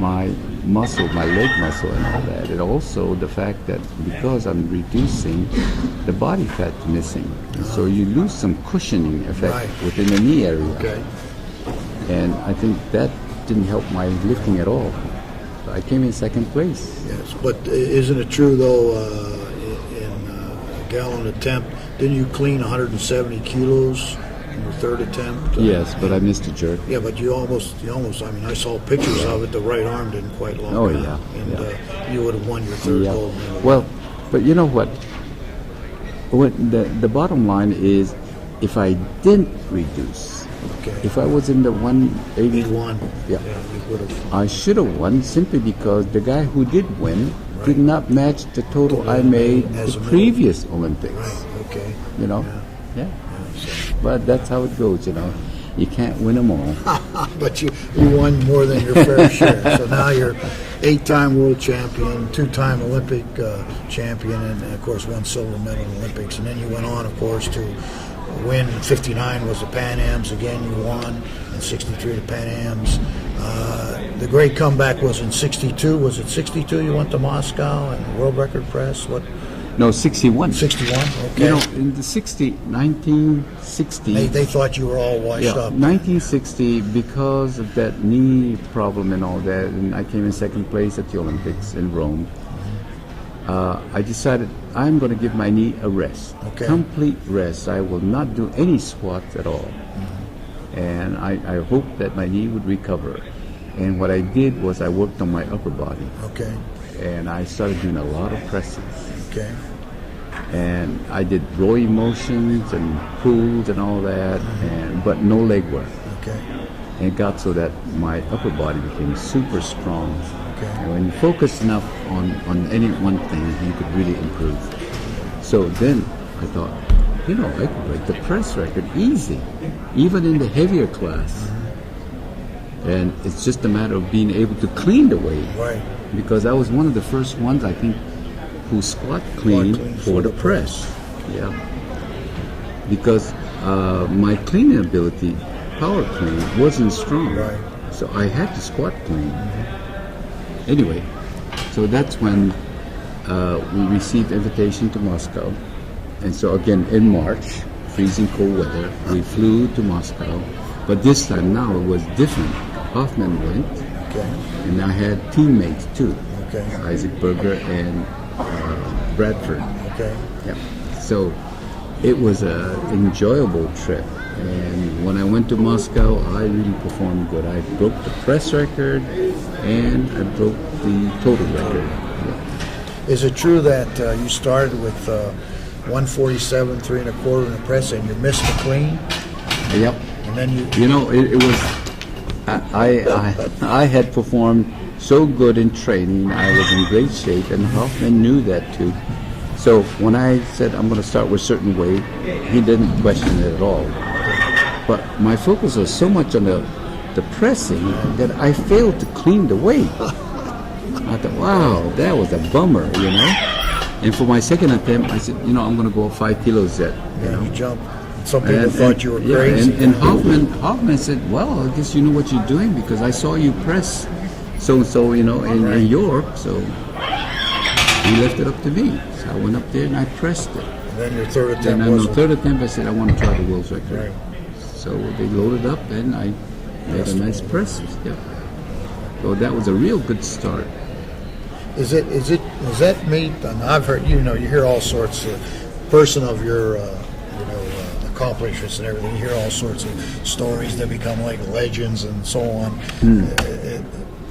my muscle, my leg muscle and all that. It also the fact that because I'm reducing, the body fat's missing. So you lose some cushioning effect within the knee area. Okay. And I think that didn't help my lifting at all. So I came in second place. Yes, but isn't it true though, in a gallon attempt, didn't you clean 170 kilos in your third attempt? Yes, but I missed a jerk. Yeah, but you almost, I mean, I saw pictures of it, the right arm didn't quite lock Oh, out. yeah. And you would have won your third gold medal. Well, but you know what? The bottom line is, if I didn't reduce, if I was in the 181, you would have. I should have won simply because the guy who did win did not match the total I made the previous Olympics. Right. Okay. You know? Yeah. But that's how it goes, you know. You can't win them all. But you won more than your fair share. So now you're 8-time world champion, 2-time Olympic champion, and of course 1 silver medal in Olympics. And then you went on, of course, to win. 59 was the Pan Ams. Again, you won. In 63, the Pan Ams. The great comeback was in 62. Was it 62 you went to Moscow and world record press? What? No, 61. 61, okay. You know, in the 1960... They thought you were all washed up. 1960, because of that knee problem and all that, and I came in second place at the Olympics in Rome, I decided I'm going to give my knee a rest. Okay. Complete rest. I will not do any squats at all. And I hoped that my knee would recover. And what I did was I worked on my upper body. Okay. And I started doing a lot of presses. Okay. And I did rowing motions and pulls and all that, but no leg work. Okay. And it got so that my upper body became super strong. Okay. And when you focus enough on any one thing, you could really improve. So then I thought, you know, I could break the press record easy, even in the heavier class. And it's just a matter of being able to clean the weight. Right. Because I was one of the first ones, I think, who squat clean for the press. Yeah. Because my cleaning ability, power clean, wasn't strong. Right. So I had to squat clean. Anyway, so that's when we received invitation to Moscow. And so again, in March, freezing cold weather, we flew to Moscow. But this time now it was different. Hoffman went, and I had teammates too. Okay. Isaac Berger and Bradford. Okay. Yeah. So it was an enjoyable trip. And when I went to Moscow, I really performed good. I broke the press record and I broke the total record. Yeah. Is it true that you started with 147, 3 1/4 in the press, and you missed the clean? Yep. And then you know, it was. I had performed so good in training. I was in great shape, and Hoffman knew that too. So when I said I'm going to start with certain weight, he didn't question it at all. But my focus was so much on the pressing that I failed to clean the weight. I thought, wow, that was a bummer, you know. And for my second attempt, I said, you know, I'm going to go 5 kilos yet. You jumped. Some people thought you were crazy. And Hoffman said, well, I guess you know what you're doing because I saw you press so-and-so, you know, in Europe. So he left it up to me. So I went up there and I pressed it. And then your third attempt and on the third attempt, I said, I want to try the world's record. Right. So they loaded up and I made a nice press. Yeah. So that was a real good start. Is that meet? And I've heard, you know, you hear all sorts of person of your, accomplishments and everything. You hear all sorts of stories that become like legends and so on.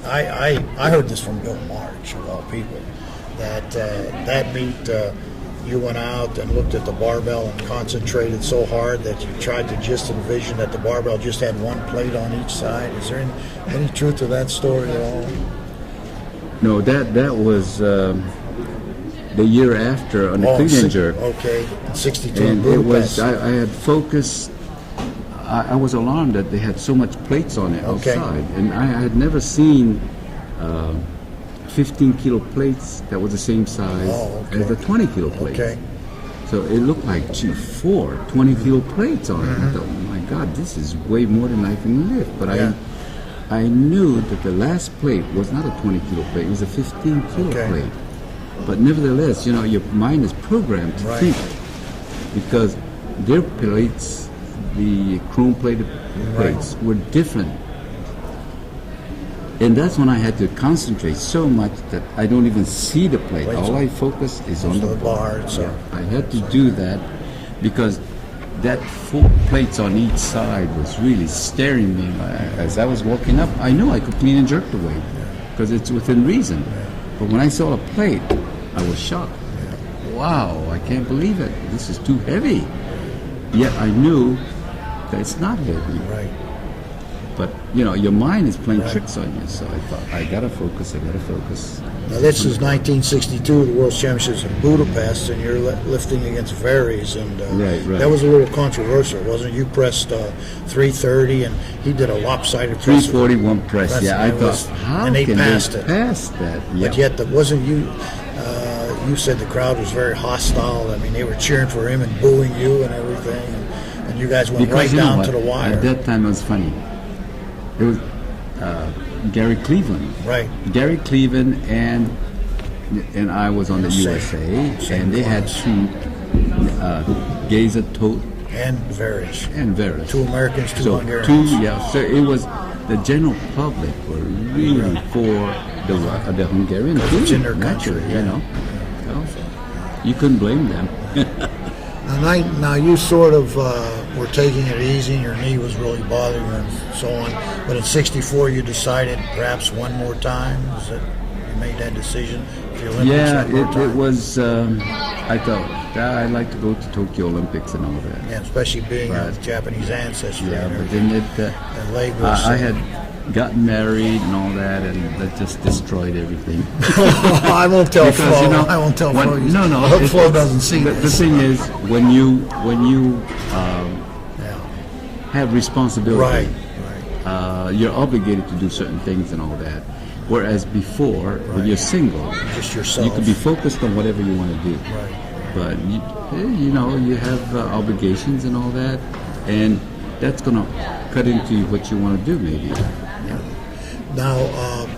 I heard this from Bill March, of all people, that meet you went out and looked at the barbell and concentrated so hard that you tried to just envision that the barbell just had one plate on each side. Is there any truth to that story at all? No, that was the year after on the clean and jerk. Okay, 62 and in it was Budapest. I had focused. I was alarmed that they had so much plates on it outside, and I had never seen 15 kilo plates that was the same size as the 20 kilo plates. Okay. So it looked like 20 kilo plates on it. I thought, oh my God, this is way more than I can lift. But I knew that the last plate was not a 20-kilo plate; it was a 15-kilo plate. But nevertheless, your mind is programmed to think, because their plates, the chrome-plated plates, were different. And that's when I had to concentrate so much that I don't even see the plate. All I focus is on the bar. I had to do that because that 4 plates on each side was really staring me. As I was walking up, I knew I could clean and jerk the weight because it's within reason. But when I saw a plate, I was shocked. Wow, I can't believe it. This is too heavy. Yet I knew that it's not heavy. Right. But, your mind is playing tricks on you. So I thought, I got to focus. Now, this is 1962, the World Championships in Budapest, and you're lifting against Varies. And that was a little controversial, wasn't it? You pressed 330, and he did a lopsided press. 341 press, yeah. I thought, how and they can passed they it. pass that? Yeah. But yet, wasn't you... you said the crowd was very hostile. I mean, they were cheering for him and booing you and everything. And you guys went right down to the wire. At that time, it was funny. It was Gary Cleveland. Right. Gary Cleveland and I was on the USA, and they had 2 Geza Tote and Varies. 2 Americans, 2 Hungarians. So it was the general public were really for the Hungarian team. It's in their country, So you couldn't blame them. Now you sort of were taking it easy, and your knee was really bothering you and so on. But in '64, you decided perhaps one more time. Was it you made that decision for the Olympics? Yeah, it was. I thought I'd like to go to Tokyo Olympics and all that. Yeah, especially being of Japanese ancestry. Yeah, but then I had gotten married and all that, and that just destroyed everything. I won't tell Flo. I won't tell Flo. No. I hope Flo doesn't see this. The thing is, when you have responsibility, you're obligated to do certain things and all that. Whereas before, when you're single, just yourself, you can be focused on whatever you want to do. Right. But you have obligations and all that, and that's going to cut into what you want to do, maybe. Now,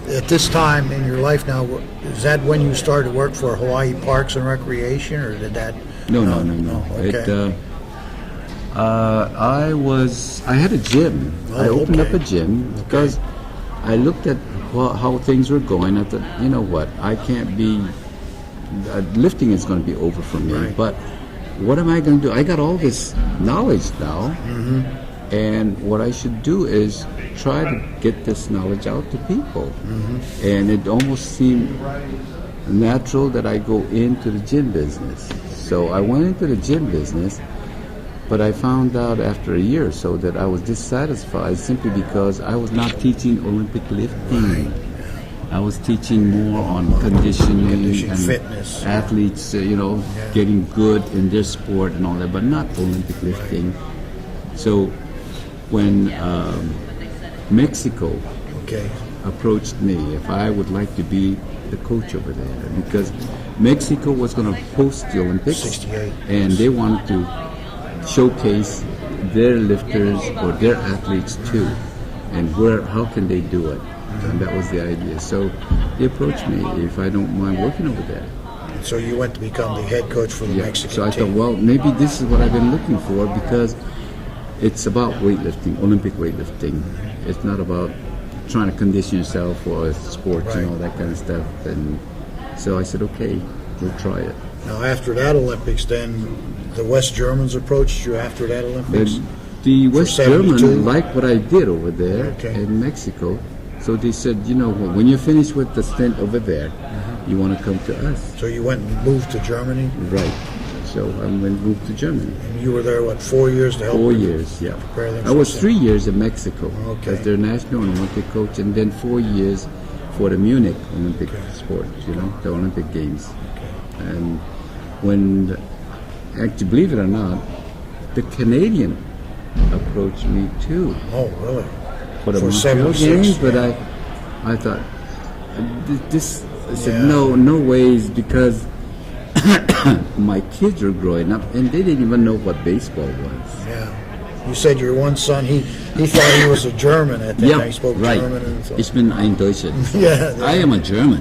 at this time in your life now, is that when you started to work for Hawaii Parks and Recreation, or did that? No. Okay. I had a gym. I opened up a gym because I looked at how things were going. I thought, you know what, I can't be, lifting is going to be over for me. Right. But what am I going to do? I got all this knowledge now. And what I should do is try to get this knowledge out to people. And it almost seemed natural that I go into the gym business. So I went into the gym business, but I found out after a year or so that I was dissatisfied simply because I was not teaching Olympic lifting. I was teaching more on conditioning and fitness, athletes, getting good in their sport and all that, but not Olympic lifting. So when Mexico approached me if I would like to be the coach over there, because Mexico was going to host the Olympics, 68. And they wanted to showcase their lifters or their athletes too, and how can they do it, and that was the idea. So they approached me if I don't mind working over there. So you went to become the head coach for the Mexican team. So I thought, well, maybe this is what I've been looking for, because it's about weightlifting, Olympic weightlifting. It's not about trying to condition yourself for sports and all that kind of stuff. And so I said, okay, we'll try it. Now, after that Olympics, then the West Germans approached you after that Olympics? The West Germans liked what I did over there in Mexico. So they said, when you're finished with the stint over there, you want to come to us. So you went and moved to Germany? Right. So I moved to Germany. And you were there, 4 years to help? 4 years, yeah. I was 3 years in Mexico as their national and Olympic coach, and then 4 years for the Munich Olympic sports, the Olympic Games. And when, actually, believe it or not, the Canadian approached me too. Oh, really? For the Montreal Games, but I thought, I said, no ways, because my kids were growing up and they didn't even know what baseball was. Yeah. You said your one son, he thought he was a German at that time. He spoke right. German. And so. Ich bin ein Deutscher. Yeah. I am a German.